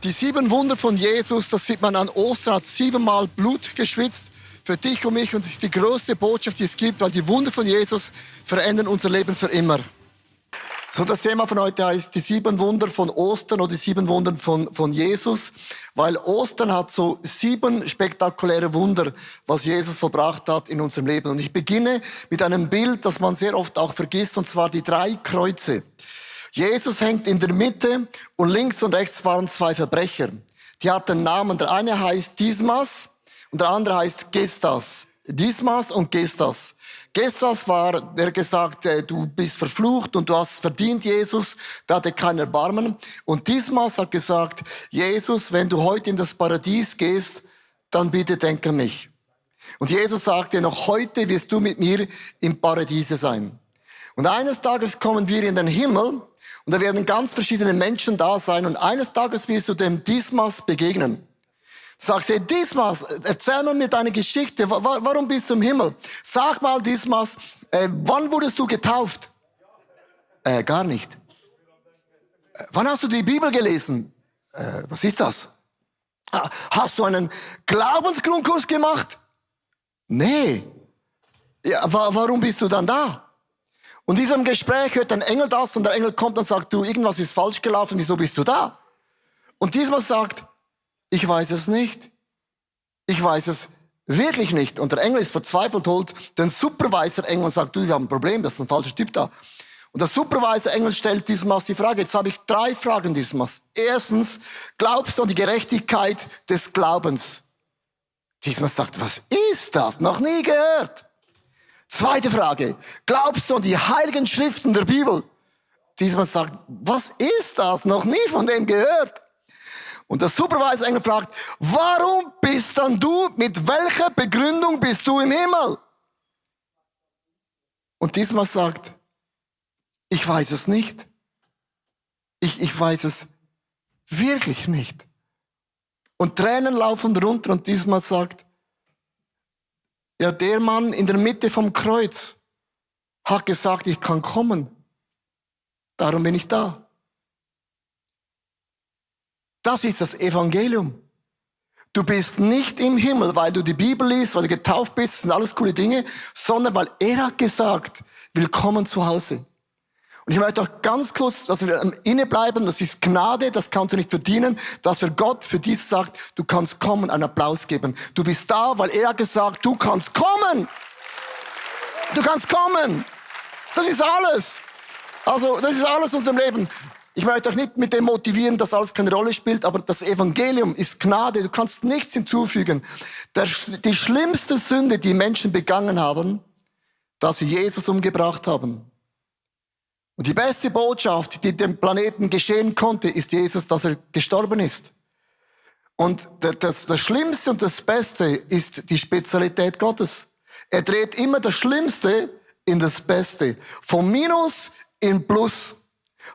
Die 7 Wunder von Jesus, das sieht man an Ostern, hat 7-mal Blut geschwitzt für dich und mich. Und es ist die größte Botschaft, die es gibt, weil die Wunder von Jesus verändern unser Leben für immer. So, das Thema von heute heißt die 7 Wunder von Ostern oder die 7 Wunder von Jesus. Weil Ostern hat so 7 spektakuläre Wunder, was Jesus vollbracht hat in unserem Leben. Und ich beginne mit einem Bild, das man sehr oft auch vergisst, und zwar die 3 Kreuze. Jesus hängt in der Mitte und links und rechts waren 2 Verbrecher. Die hatten Namen. Der eine heißt Dismas und der andere heißt Gestas. Dismas und Gestas. Gestas war, der gesagt, du bist verflucht und du hast verdient, Jesus. Der hatte kein Erbarmen. Und Dismas hat gesagt, Jesus, wenn du heute in das Paradies gehst, dann bitte denk an mich. Und Jesus sagte, noch heute wirst du mit mir im Paradiese sein. Und eines Tages kommen wir in den Himmel und da werden ganz verschiedene Menschen da sein. Und eines Tages wirst du dem Dismas begegnen. Sagst du, Dismas, erzähl mir deine Geschichte. Warum bist du im Himmel? Sag mal, Dismas, wann wurdest du getauft? Gar nicht. Wann hast du die Bibel gelesen? Was ist das? Hast du einen Glaubensgrundkurs gemacht? Nee. Ja, warum bist du dann da? Und in diesem Gespräch hört ein Engel das und der Engel kommt und sagt, du, irgendwas ist falsch gelaufen, wieso bist du da? Und Dismas sagt, ich weiß es nicht. Ich weiß es wirklich nicht. Und der Engel ist verzweifelt, holt den Supervisor-Engel und sagt, du, wir haben ein Problem, das ist ein falscher Typ da. Und der Supervisor-Engel stellt Dismas die Frage, jetzt habe ich 3 Fragen, Dismas. Erstens, glaubst du an die Gerechtigkeit des Glaubens? Dismas sagt, was ist das? Noch nie gehört. Zweite Frage, glaubst du an die heiligen Schriften der Bibel? Dismas sagt, was ist das? Noch nie von dem gehört. Und der Supervisor-Engel fragt, warum bist dann du, mit welcher Begründung bist du im Himmel? Und Dismas sagt, ich weiß es nicht. Ich weiß es wirklich nicht. Und Tränen laufen runter und Dismas sagt, ja, der Mann in der Mitte vom Kreuz hat gesagt, ich kann kommen. Darum bin ich da. Das ist das Evangelium. Du bist nicht im Himmel, weil du die Bibel liest, weil du getauft bist, das sind alles coole Dinge, sondern weil er hat gesagt, willkommen zu Hause. Und ich möchte auch ganz kurz, dass wir innebleiben, das ist Gnade, das kannst du nicht verdienen, dass wir Gott für dies sagt, du kannst kommen, einen Applaus geben. Du bist da, weil er hat gesagt, du kannst kommen. Du kannst kommen. Das ist alles. Also, das ist alles in unserem Leben. Ich möchte euch nicht mit dem motivieren, dass alles keine Rolle spielt, aber das Evangelium ist Gnade. Du kannst nichts hinzufügen. Die schlimmste Sünde, die Menschen begangen haben, dass sie Jesus umgebracht haben. Und die beste Botschaft, die dem Planeten geschehen konnte, ist Jesus, dass er gestorben ist. Und das Schlimmste und das Beste ist die Spezialität Gottes. Er dreht immer das Schlimmste in das Beste. Vom Minus in Plus.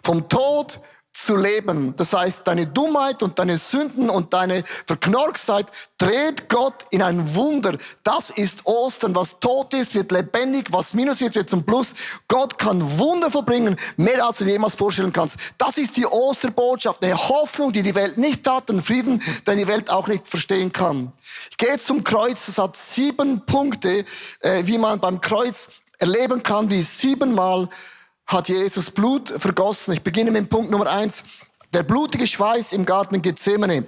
Vom Tod zu leben. Das heißt, deine Dummheit und deine Sünden und deine Verknorkstheit dreht Gott in ein Wunder. Das ist Ostern. Was tot ist, wird lebendig. Was Minus wird, wird zum Plus. Gott kann Wunder vollbringen, mehr als du dir jemals vorstellen kannst. Das ist die Osterbotschaft. Eine Hoffnung, die die Welt nicht hat. Ein Frieden, den die Welt auch nicht verstehen kann. Ich gehe zum Kreuz. Es hat 7 Punkte, wie man beim Kreuz erleben kann, wie 7-mal hat Jesus Blut vergossen. Ich beginne mit Punkt Nummer 1. Der blutige Schweiß im Garten Gethsemane.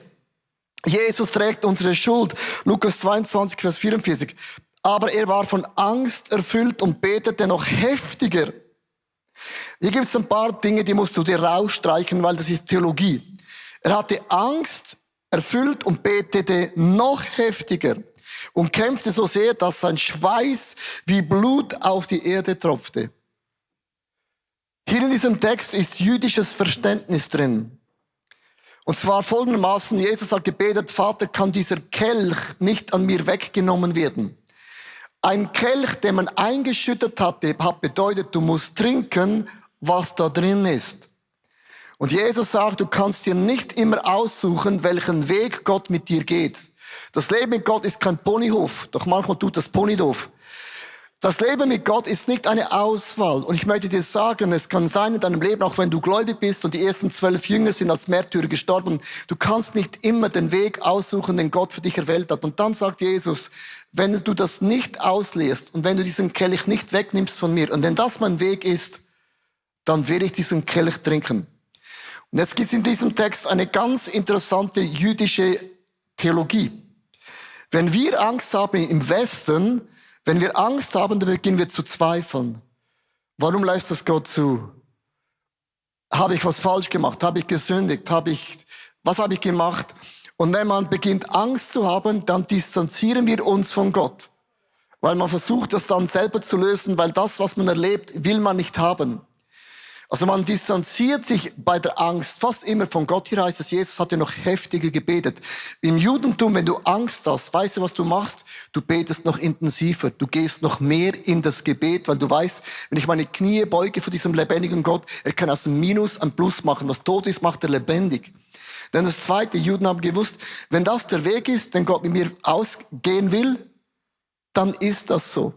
Jesus trägt unsere Schuld. Lukas 22, Vers 44. Aber er war von Angst erfüllt und betete noch heftiger. Hier gibt es ein paar Dinge, die musst du dir rausstreichen, weil das ist Theologie. Er hatte Angst erfüllt und betete noch heftiger und kämpfte so sehr, dass sein Schweiß wie Blut auf die Erde tropfte. Hier in diesem Text ist jüdisches Verständnis drin. Und zwar folgendermaßen, Jesus hat gebetet, Vater, kann dieser Kelch nicht an mir weggenommen werden. Ein Kelch, den man eingeschüttet hatte, hat bedeutet, du musst trinken, was da drin ist. Und Jesus sagt, du kannst dir nicht immer aussuchen, welchen Weg Gott mit dir geht. Das Leben mit Gott ist kein Ponyhof, doch manchmal tut das Pony doof. Das Leben mit Gott ist nicht eine Auswahl. Und ich möchte dir sagen, es kann sein in deinem Leben, auch wenn du gläubig bist und die ersten 12 Jünger sind als Märtyrer gestorben, du kannst nicht immer den Weg aussuchen, den Gott für dich erwählt hat. Und dann sagt Jesus, wenn du das nicht auslässt und wenn du diesen Kelch nicht wegnimmst von mir und wenn das mein Weg ist, dann werde ich diesen Kelch trinken. Und jetzt gibt es in diesem Text eine ganz interessante jüdische Theologie. Wenn wir Angst haben im Westen, wenn wir Angst haben, dann beginnen wir zu zweifeln. Warum lässt das Gott zu? Habe ich was falsch gemacht? Habe ich gesündigt? Was habe ich gemacht? Und wenn man beginnt, Angst zu haben, dann distanzieren wir uns von Gott. Weil man versucht, das dann selber zu lösen, weil das, was man erlebt, will man nicht haben. Also man distanziert sich bei der Angst fast immer von Gott. Hier heißt es, Jesus hatte noch heftiger gebetet. Im Judentum, wenn du Angst hast, weißt du, was du machst? Du betest noch intensiver. Du gehst noch mehr in das Gebet, weil du weißt, wenn ich meine Knie beuge vor diesem lebendigen Gott, er kann aus dem Minus ein Plus machen. Was tot ist, macht er lebendig. Denn das Zweite, die Juden haben gewusst, wenn das der Weg ist, den Gott mit mir ausgehen will, dann ist das so.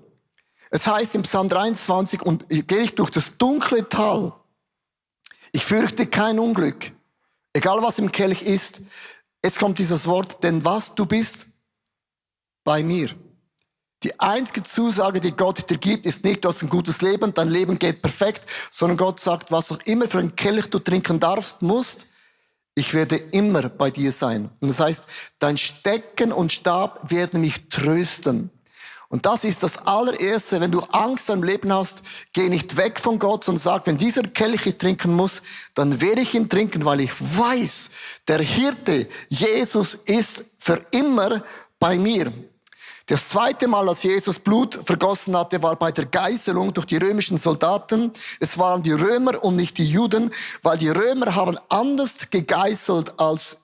Es heißt im Psalm 23, und gehe ich durch das dunkle Tal, ich fürchte kein Unglück, egal was im Kelch ist. Jetzt kommt dieses Wort, denn was du bist, bei mir. Die einzige Zusage, die Gott dir gibt, ist nicht, du hast ein gutes Leben, dein Leben geht perfekt, sondern Gott sagt, was auch immer für einen Kelch du trinken musst, ich werde immer bei dir sein. Und das heißt, dein Stecken und Stab werden mich trösten. Und das ist das allererste, wenn du Angst im Leben hast, geh nicht weg von Gott, sondern sag, wenn dieser Kelch ich trinken muss, dann werde ich ihn trinken, weil ich weiß, der Hirte, Jesus, ist für immer bei mir. Das zweite Mal, als Jesus Blut vergossen hatte, war bei der Geißelung durch die römischen Soldaten. Es waren die Römer und nicht die Juden, weil die Römer haben anders gegeißelt als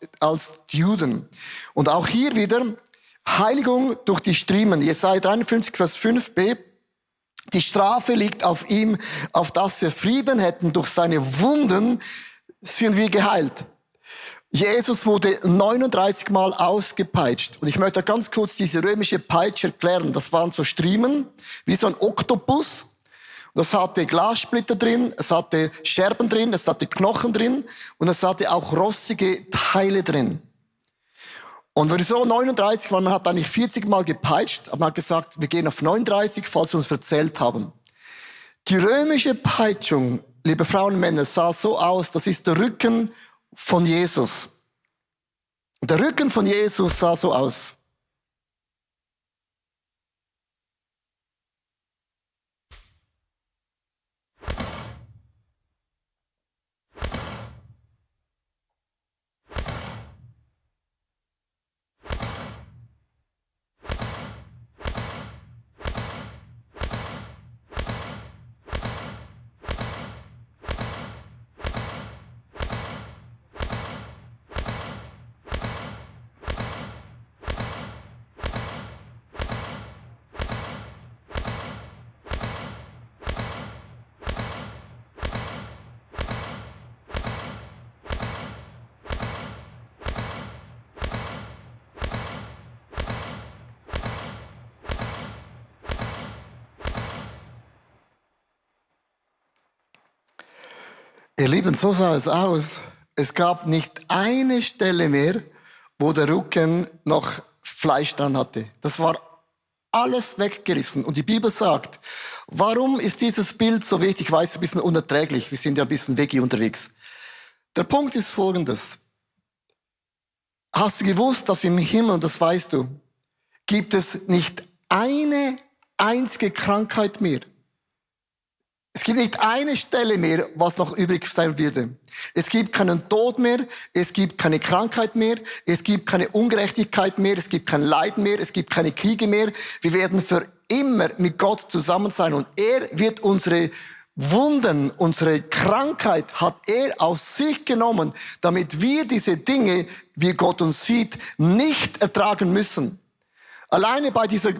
die Juden. Und auch hier wieder, Heiligung durch die Striemen. Jesaja 53, Vers 5b. Die Strafe liegt auf ihm, auf dass wir Frieden hätten. Durch seine Wunden sind wir geheilt. Jesus wurde 39 Mal ausgepeitscht. Und ich möchte ganz kurz diese römische Peitsche erklären. Das waren so Striemen, wie so ein Oktopus. Das hatte Glassplitter drin, es hatte Scherben drin, es hatte Knochen drin und es hatte auch rostige Teile drin. Und so 39, weil man hat eigentlich 40 Mal gepeitscht, aber man hat gesagt, wir gehen auf 39, falls wir uns verzählt haben. Die römische Peitschung, liebe Frauen und Männer, sah so aus, das ist der Rücken von Jesus. Und der Rücken von Jesus sah so aus. Ihr Lieben, so sah es aus. Es gab nicht eine Stelle mehr, wo der Rücken noch Fleisch dran hatte. Das war alles weggerissen. Und die Bibel sagt, warum ist dieses Bild so wichtig? Ich weiß, es ist ein bisschen unerträglich. Wir sind ja ein bisschen Veggie unterwegs. Der Punkt ist folgendes. Hast du gewusst, dass im Himmel, und das weißt du, gibt es nicht eine einzige Krankheit mehr? Es gibt nicht eine Stelle mehr, was noch übrig sein würde. Es gibt keinen Tod mehr, es gibt keine Krankheit mehr, es gibt keine Ungerechtigkeit mehr, es gibt kein Leiden mehr, es gibt keine Kriege mehr. Wir werden für immer mit Gott zusammen sein und er wird unsere Wunden, unsere Krankheit hat er auf sich genommen, damit wir diese Dinge, wie Gott uns sieht, nicht ertragen müssen. Alleine bei dieser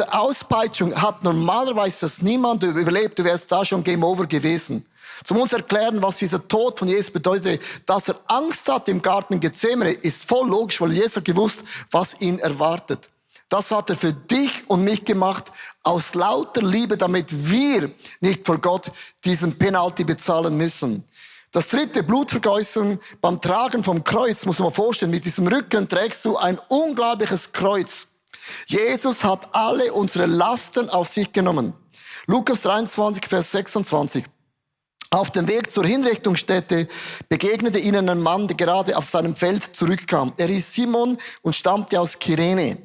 Auspeitschung hat normalerweise das niemand überlebt. Du wärst da schon Game Over gewesen. Zum uns erklären, was dieser Tod von Jesus bedeutet, dass er Angst hat im Garten Gethsemane, ist voll logisch, weil Jesus gewusst, was ihn erwartet. Das hat er für dich und mich gemacht, aus lauter Liebe, damit wir nicht vor Gott diesen Penalty bezahlen müssen. Das dritte, Blutvergießen beim Tragen vom Kreuz, muss man vorstellen, mit diesem Rücken trägst du ein unglaubliches Kreuz. Jesus hat alle unsere Lasten auf sich genommen. Lukas 23, Vers 26. Auf dem Weg zur Hinrichtungsstätte begegnete ihnen ein Mann, der gerade auf seinem Feld zurückkam. Er hieß Simon und stammte aus Kyrene.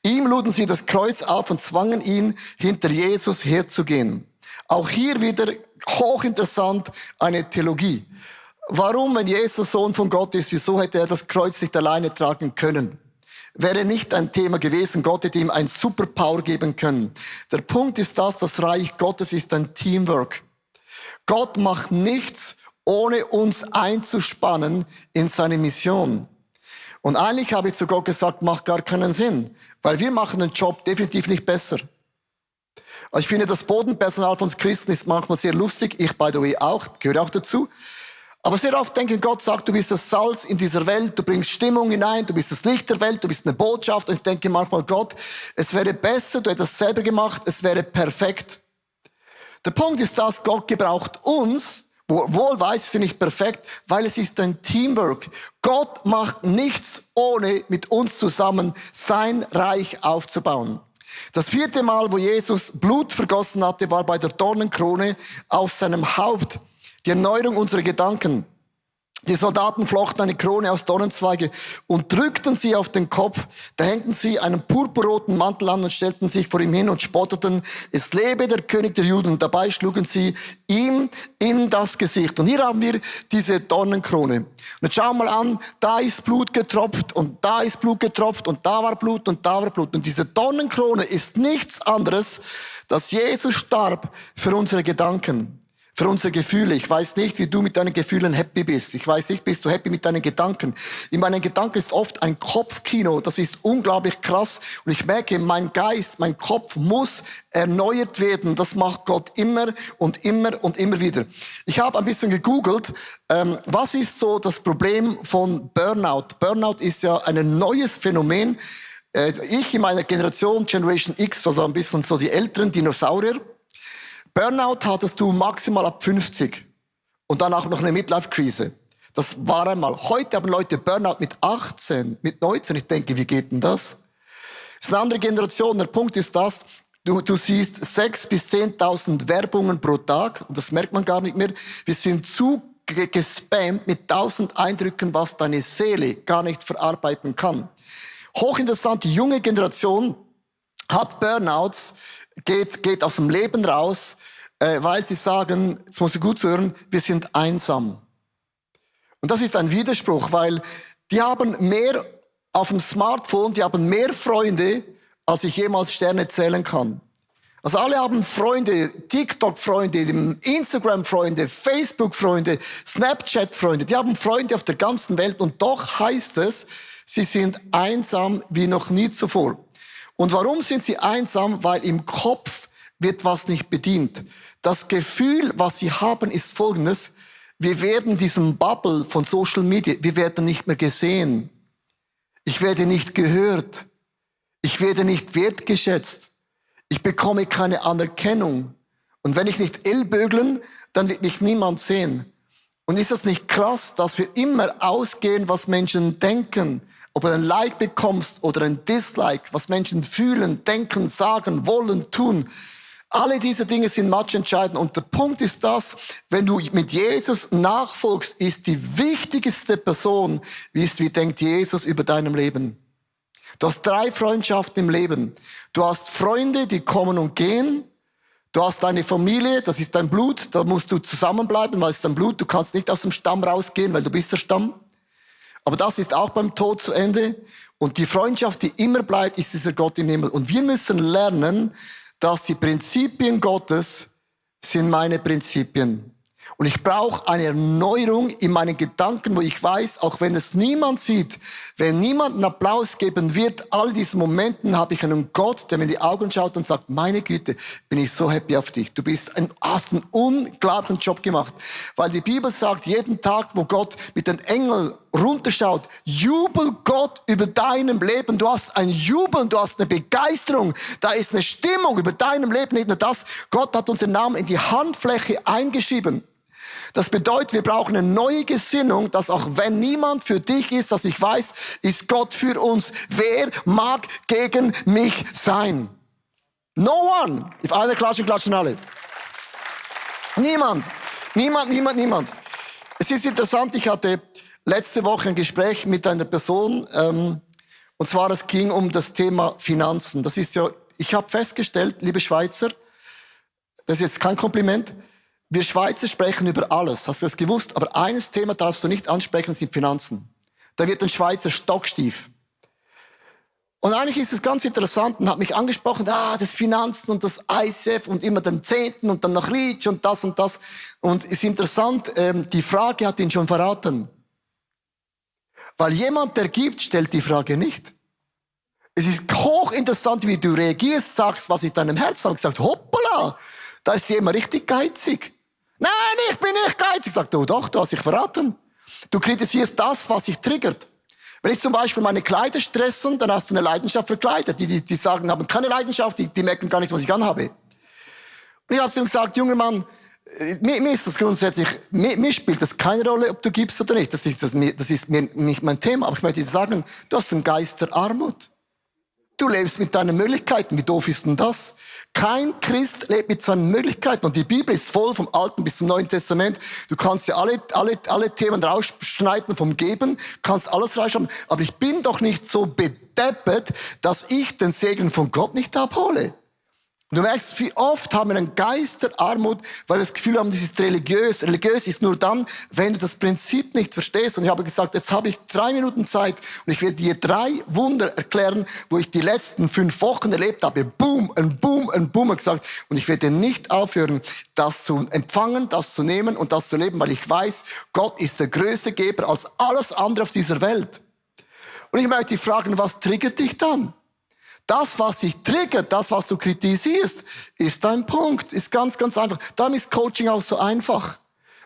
Ihm luden sie das Kreuz auf und zwangen ihn, hinter Jesus herzugehen. Auch hier wieder hochinteressant eine Theologie. Warum, wenn Jesus Sohn von Gott ist, wieso hätte er das Kreuz nicht alleine tragen können? Wäre nicht ein Thema gewesen, Gott hätte ihm ein Superpower geben können. Der Punkt ist das Reich Gottes ist ein Teamwork. Gott macht nichts, ohne uns einzuspannen in seine Mission. Und eigentlich habe ich zu Gott gesagt, macht gar keinen Sinn, weil wir machen den Job definitiv nicht besser. Also ich finde, das Bodenpersonal von uns Christen ist manchmal sehr lustig, ich by the way auch, gehöre auch dazu. Aber sehr oft denke ich, Gott sagt, du bist das Salz in dieser Welt, du bringst Stimmung hinein, du bist das Licht der Welt, du bist eine Botschaft. Und ich denke manchmal, Gott, es wäre besser, du hättest es selber gemacht, es wäre perfekt. Der Punkt ist das, Gott gebraucht uns, wohl weiß, wir sind nicht perfekt, weil es ist ein Teamwork. Gott macht nichts, ohne mit uns zusammen sein Reich aufzubauen. Das vierte Mal, wo Jesus Blut vergossen hatte, war bei der Dornenkrone auf seinem Haupt. Die Erneuerung unserer Gedanken. Die Soldaten flochten eine Krone aus Dornenzweige und drückten sie auf den Kopf. Da hängten sie einen purpurroten Mantel an und stellten sich vor ihm hin und spotteten, es lebe der König der Juden. Und dabei schlugen sie ihm in das Gesicht. Und hier haben wir diese Dornenkrone. Und jetzt schau mal an, da ist Blut getropft und da ist Blut getropft und da war Blut und da war Blut. Und diese Dornenkrone ist nichts anderes, dass Jesus starb für unsere Gedanken. Für unsere Gefühle. Ich weiß nicht, wie du mit deinen Gefühlen happy bist. Ich weiß nicht, bist du happy mit deinen Gedanken. In meinen Gedanken ist oft ein Kopfkino. Das ist unglaublich krass. Und ich merke, mein Geist, mein Kopf muss erneuert werden. Das macht Gott immer und immer und immer wieder. Ich habe ein bisschen gegoogelt, was ist so das Problem von Burnout? Burnout ist ja ein neues Phänomen. Ich in meiner Generation, Generation X, also ein bisschen so die älteren Dinosaurier, Burnout hattest du maximal ab 50 und dann auch noch eine Midlife-Krise. Das war einmal. Heute haben Leute Burnout mit 18, mit 19. Ich denke, wie geht denn das? Das ist eine andere Generation. Der Punkt ist das, du siehst 6.000 bis 10.000 Werbungen pro Tag und das merkt man gar nicht mehr. Wir sind zu gespammt mit 1000 Eindrücken, was deine Seele gar nicht verarbeiten kann. Hochinteressant, die junge Generation hat Burnouts, geht aus dem Leben raus, weil sie sagen, jetzt muss ich gut hören, wir sind einsam. Und das ist ein Widerspruch, weil die haben mehr auf dem Smartphone, die haben mehr Freunde, als ich jemals Sterne zählen kann. Also alle haben Freunde, TikTok-Freunde, Instagram-Freunde, Facebook-Freunde, Snapchat-Freunde. Die haben Freunde auf der ganzen Welt und doch heißt es, sie sind einsam wie noch nie zuvor. Und warum sind sie einsam? Weil im Kopf wird was nicht bedient. Das Gefühl, was sie haben, ist folgendes. Wir werden diesem Bubble von Social Media, wir werden nicht mehr gesehen. Ich werde nicht gehört. Ich werde nicht wertgeschätzt. Ich bekomme keine Anerkennung. Und wenn ich nicht ellbögeln, dann wird mich niemand sehen. Und ist das nicht krass, dass wir immer ausgehen, was Menschen denken? Ob du ein Like bekommst oder ein Dislike, was Menschen fühlen, denken, sagen, wollen, tun. Alle diese Dinge sind matchentscheidend. Und der Punkt ist das, wenn du mit Jesus nachfolgst, ist die wichtigste Person, wie denkt Jesus über deinem Leben. Du hast 3 Freundschaften im Leben. Du hast Freunde, die kommen und gehen. Du hast deine Familie, das ist dein Blut, da musst du zusammenbleiben, weil es ist dein Blut. Du kannst nicht aus dem Stamm rausgehen, weil du bist der Stamm. Aber das ist auch beim Tod zu Ende. Und die Freundschaft, die immer bleibt, ist dieser Gott im Himmel. Und wir müssen lernen, dass die Prinzipien Gottes sind meine Prinzipien. Und ich brauche eine Erneuerung in meinen Gedanken, wo ich weiß, auch wenn es niemand sieht, wenn niemand einen Applaus geben wird, all diesen Momenten habe ich einen Gott, der mir in die Augen schaut und sagt, meine Güte, bin ich so happy auf dich. Du hast einen unglaublichen Job gemacht. Weil die Bibel sagt, jeden Tag, wo Gott mit den Engeln runterschaut, jubel Gott über deinem Leben. Du hast ein Jubeln, du hast eine Begeisterung, da ist eine Stimmung über deinem Leben. Nicht nur das, Gott hat unseren Namen in die Handfläche eingeschrieben. Das bedeutet, wir brauchen eine neue Gesinnung, dass auch wenn niemand für dich ist, dass ich weiß, ist Gott für uns. Wer mag gegen mich sein? No one. If einer klatschen, klatschen alle. Niemand. Niemand. Es ist interessant, ich hatte letzte Woche ein Gespräch mit einer Person, und zwar es ging um das Thema Finanzen. Das ist ja, ich habe festgestellt, liebe Schweizer, das ist jetzt kein Kompliment, wir Schweizer sprechen über alles, hast du das gewusst? Aber eines Thema darfst du nicht ansprechen, das sind Finanzen. Da wird ein Schweizer stockstief. Und eigentlich ist es ganz interessant und hat mich angesprochen, das Finanzen und das ICF und immer den Zehnten und dann noch Reach und das und das. Und es ist interessant, die Frage hat ihn schon verraten. Weil jemand, der gibt, stellt die Frage nicht. Es ist hochinteressant, wie du reagierst, sagst, was ist deinem Herzen, habe ich gesagt, hoppala, da ist jemand richtig geizig. Nein, ich bin nicht geizig. Sagt du, doch, du hast dich verraten. Du kritisierst das, was dich triggert. Wenn ich zum Beispiel meine Kleider stressen, dann hast du eine Leidenschaft für Kleider. Die sagen, haben keine Leidenschaft, die merken gar nicht, was ich anhabe. Und ich habe zu ihm gesagt, junger Mann, mir ist das grundsätzlich, mir spielt das keine Rolle, ob du gibst oder nicht. Das ist mir nicht mein Thema. Aber ich möchte dir sagen, du hast einen Geist der Armut. Du lebst mit deinen Möglichkeiten. Wie doof ist denn das? Kein Christ lebt mit seinen Möglichkeiten. Und die Bibel ist voll vom Alten bis zum Neuen Testament. Du kannst ja alle Themen rausschneiden vom Geben, kannst alles rausschreiben. Aber ich bin doch nicht so bedeppert, dass ich den Segen von Gott nicht abhole. Und du merkst, wie oft haben wir einen Geist der Armut, weil wir das Gefühl haben, das ist religiös. Religiös ist nur dann, wenn du das Prinzip nicht verstehst. Und ich habe gesagt, jetzt habe ich 3 Minuten Zeit und ich werde dir 3 Wunder erklären, wo ich die letzten 5 Wochen erlebt habe. Boom, ein Boom gesagt. Und ich werde nicht aufhören, das zu empfangen, das zu nehmen und das zu leben, weil ich weiß, Gott ist der größte Geber als alles andere auf dieser Welt. Und ich möchte dich fragen, was triggert dich dann? Das, was dich triggert, das, was du kritisierst, ist dein Punkt. Ist ganz, ganz einfach. Darum ist Coaching auch so einfach.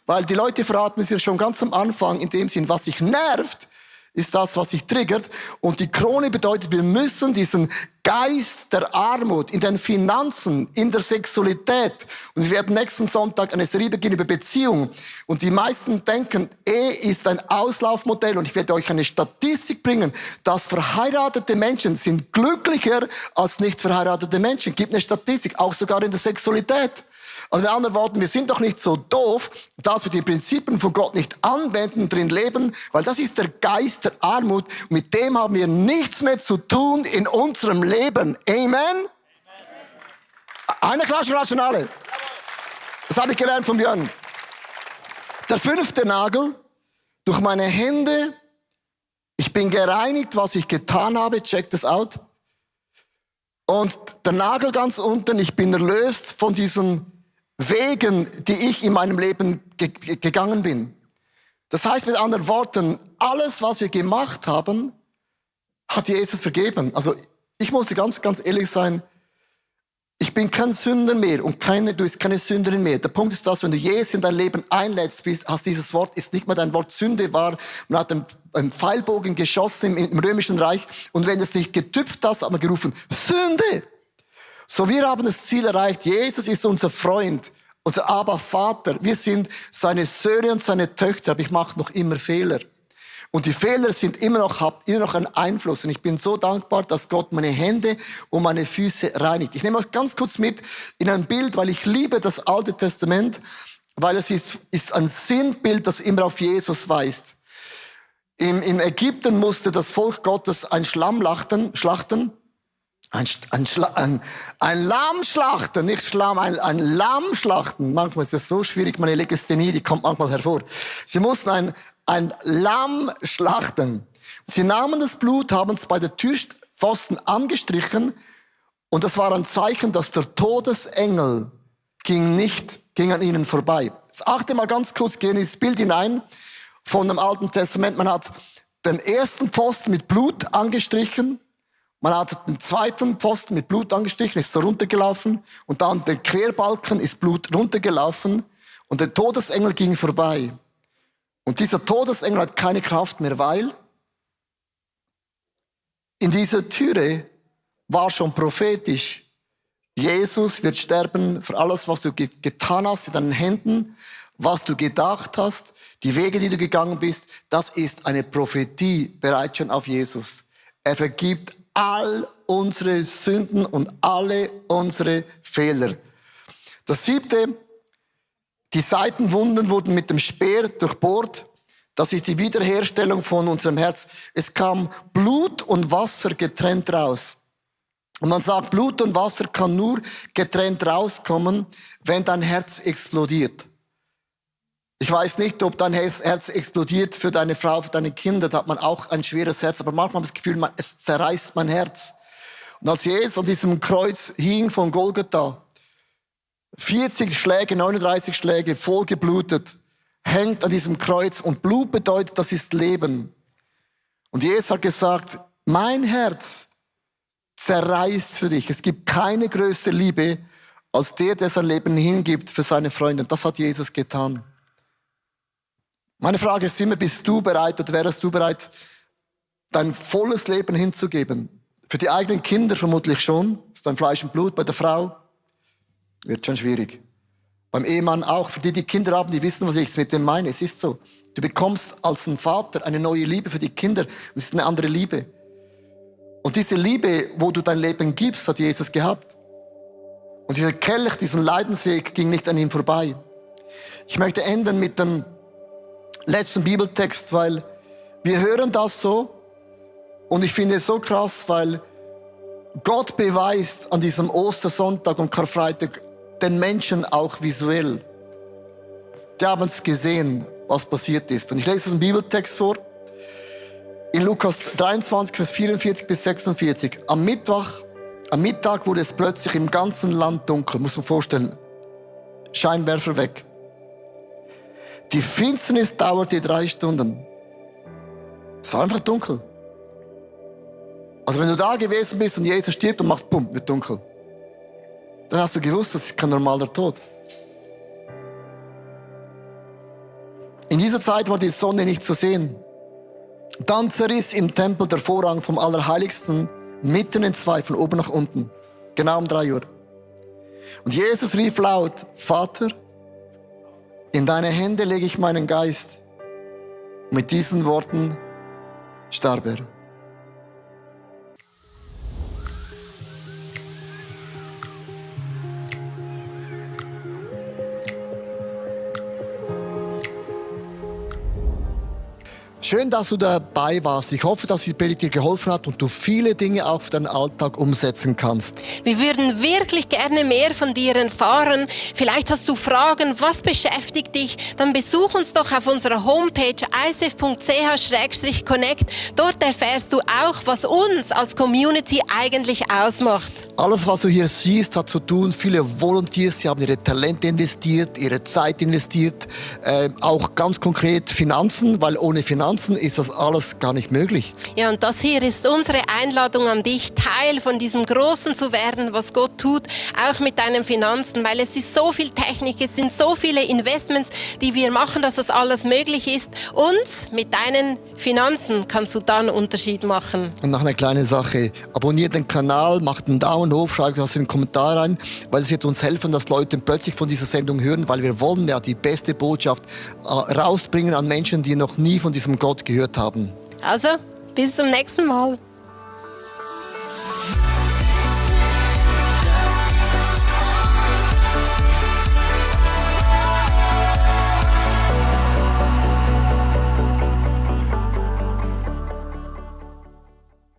Weil die Leute verraten es ja schon ganz am Anfang in dem Sinn, was sich nervt, ist das, was sich triggert. Und die Krone bedeutet, wir müssen diesen Geist der Armut in den Finanzen, in der Sexualität. Und wir werden nächsten Sonntag eine Serie beginnen über Beziehungen. Und die meisten denken, Ehe ist ein Auslaufmodell. Und ich werde euch eine Statistik bringen, dass verheiratete Menschen sind glücklicher als nicht verheiratete Menschen. Gibt eine Statistik, auch sogar in der Sexualität. Also mit anderen Worten, wir sind doch nicht so doof, dass wir die Prinzipien von Gott nicht anwenden, drin leben, weil das ist der Geist der Armut. Und mit dem haben wir nichts mehr zu tun in unserem Leben. Amen? Einer klatschen alle. Das habe ich gelernt von Björn. Der 5. Nagel, durch meine Hände, ich bin gereinigt, was ich getan habe, check das out. Und der Nagel ganz unten, ich bin erlöst von diesen Wegen, die ich in meinem Leben gegangen bin. Das heißt mit anderen Worten, alles, was wir gemacht haben, hat Jesus vergeben. Also ich muss ganz, ganz ehrlich sein, ich bin kein Sünder mehr und du bist keine Sünderin mehr. Der Punkt ist das, wenn du Jesus in dein Leben einlädst, hast dieses Wort, ist nicht mehr dein Wort Sünde war, man hat einen Pfeilbogen geschossen im Römischen Reich und wenn es nicht getüpft hast, hat man gerufen, Sünde! So, wir haben das Ziel erreicht. Jesus ist unser Freund, unser Abba-Vater. Wir sind seine Söhne und seine Töchter, aber ich mache noch immer Fehler. Und die Fehler haben immer noch einen Einfluss. Und ich bin so dankbar, dass Gott meine Hände und meine Füße reinigt. Ich nehme euch ganz kurz mit in ein Bild, weil ich liebe das Alte Testament, weil es ist ein Sinnbild, das immer auf Jesus weist. In Ägypten musste das Volk Gottes ein Lamm schlachten. Ein Lamm schlachten, nicht Schlamm, ein Lamm schlachten. Manchmal ist das so schwierig, meine Legasthenie, die kommt manchmal hervor. Sie mussten ein Lamm schlachten. Sie nahmen das Blut, haben es bei der Türpfosten angestrichen und das war ein Zeichen, dass der Todesengel ging an ihnen vorbei. Jetzt achte mal ganz kurz, gehen in dieses Bild hinein von dem Alten Testament. Man hat den ersten Pfosten mit Blut angestrichen. Man hat den zweiten Pfosten mit Blut angestrichen, ist so runtergelaufen. Und dann den Querbalken ist Blut runtergelaufen. Und der Todesengel ging vorbei. Und dieser Todesengel hat keine Kraft mehr, weil in dieser Türe war schon prophetisch, Jesus wird sterben für alles, was du getan hast in deinen Händen, was du gedacht hast, die Wege, die du gegangen bist. Das ist eine Prophetie bereits schon auf Jesus. Er vergibt all unsere Sünden und alle unsere Fehler. Das 7. Die Seitenwunden wurden mit dem Speer durchbohrt. Das ist die Wiederherstellung von unserem Herz. Es kam Blut und Wasser getrennt raus. Und man sagt, Blut und Wasser kann nur getrennt rauskommen, wenn dein Herz explodiert. Ich weiß nicht, ob dein Herz explodiert für deine Frau, für deine Kinder. Da hat man auch ein schweres Herz. Aber manchmal habe ich das Gefühl, es zerreißt mein Herz. Und als Jesus an diesem Kreuz hing von Golgatha, 40 Schläge, 39 Schläge, voll geblutet, hängt an diesem Kreuz. Und Blut bedeutet, das ist Leben. Und Jesus hat gesagt, mein Herz zerreißt für dich. Es gibt keine größere Liebe, als der sein Leben hingibt für seine Freunde. Und das hat Jesus getan. Meine Frage ist immer, bist du bereit oder wärst du bereit, dein volles Leben hinzugeben? Für die eigenen Kinder vermutlich schon. Das ist dein Fleisch und Blut. Bei der Frau wird schon schwierig. Beim Ehemann auch. Für die Kinder haben, die wissen, was ich mit dem meine. Es ist so. Du bekommst als ein Vater eine neue Liebe für die Kinder. Das ist eine andere Liebe. Und diese Liebe, wo du dein Leben gibst, hat Jesus gehabt. Und dieser Kelch, diesen Leidensweg ging nicht an ihm vorbei. Ich möchte enden mit dem letzten Bibeltext, weil wir hören das so und ich finde es so krass, weil Gott beweist an diesem Ostersonntag und Karfreitag den Menschen auch visuell. Die haben es gesehen, was passiert ist. Und ich lese den Bibeltext vor. In Lukas 23, Vers 44 bis 46. Am Mittag wurde es plötzlich im ganzen Land dunkel. Muss man vorstellen. Scheinwerfer weg. Die Finsternis dauerte 3 Stunden. Es war einfach dunkel. Also wenn du da gewesen bist und Jesus stirbt und machst bumm, wird dunkel. Dann hast du gewusst, das ist kein normaler Tod. In dieser Zeit war die Sonne nicht zu sehen. Dann zerriss im Tempel der Vorhang vom Allerheiligsten mitten in 2, von oben nach unten. Genau um 3 Uhr. Und Jesus rief laut, Vater, in deine Hände lege ich meinen Geist. Und mit diesen Worten starb er. Schön, dass du dabei warst. Ich hoffe, dass die Predigt dir geholfen hat und du viele Dinge auch für deinen Alltag umsetzen kannst. Wir würden wirklich gerne mehr von dir erfahren. Vielleicht hast du Fragen, was beschäftigt dich? Dann besuch uns doch auf unserer Homepage icf.ch/connect. Dort erfährst du auch, was uns als Community eigentlich ausmacht. Alles, was du hier siehst, hat zu tun. Viele Volunteers, sie haben ihre Talente investiert, ihre Zeit investiert. Auch ganz konkret Finanzen, weil ohne Finanzen ist das alles gar nicht möglich. Ja, und das hier ist unsere Einladung an dich, Teil von diesem Großen zu werden, was Gott tut, auch mit deinen Finanzen, weil es ist so viel Technik, es sind so viele Investments, die wir machen, dass das alles möglich ist. Und mit deinen Finanzen kannst du da einen Unterschied machen. Und noch eine kleine Sache, abonniert den Kanal, macht einen Daumen hoch, schreibt was in den Kommentar rein, weil es wird uns helfen, dass Leute plötzlich von dieser Sendung hören, weil wir wollen ja die beste Botschaft rausbringen an Menschen, die noch nie von diesem Gott gehört haben. Also, bis zum nächsten Mal.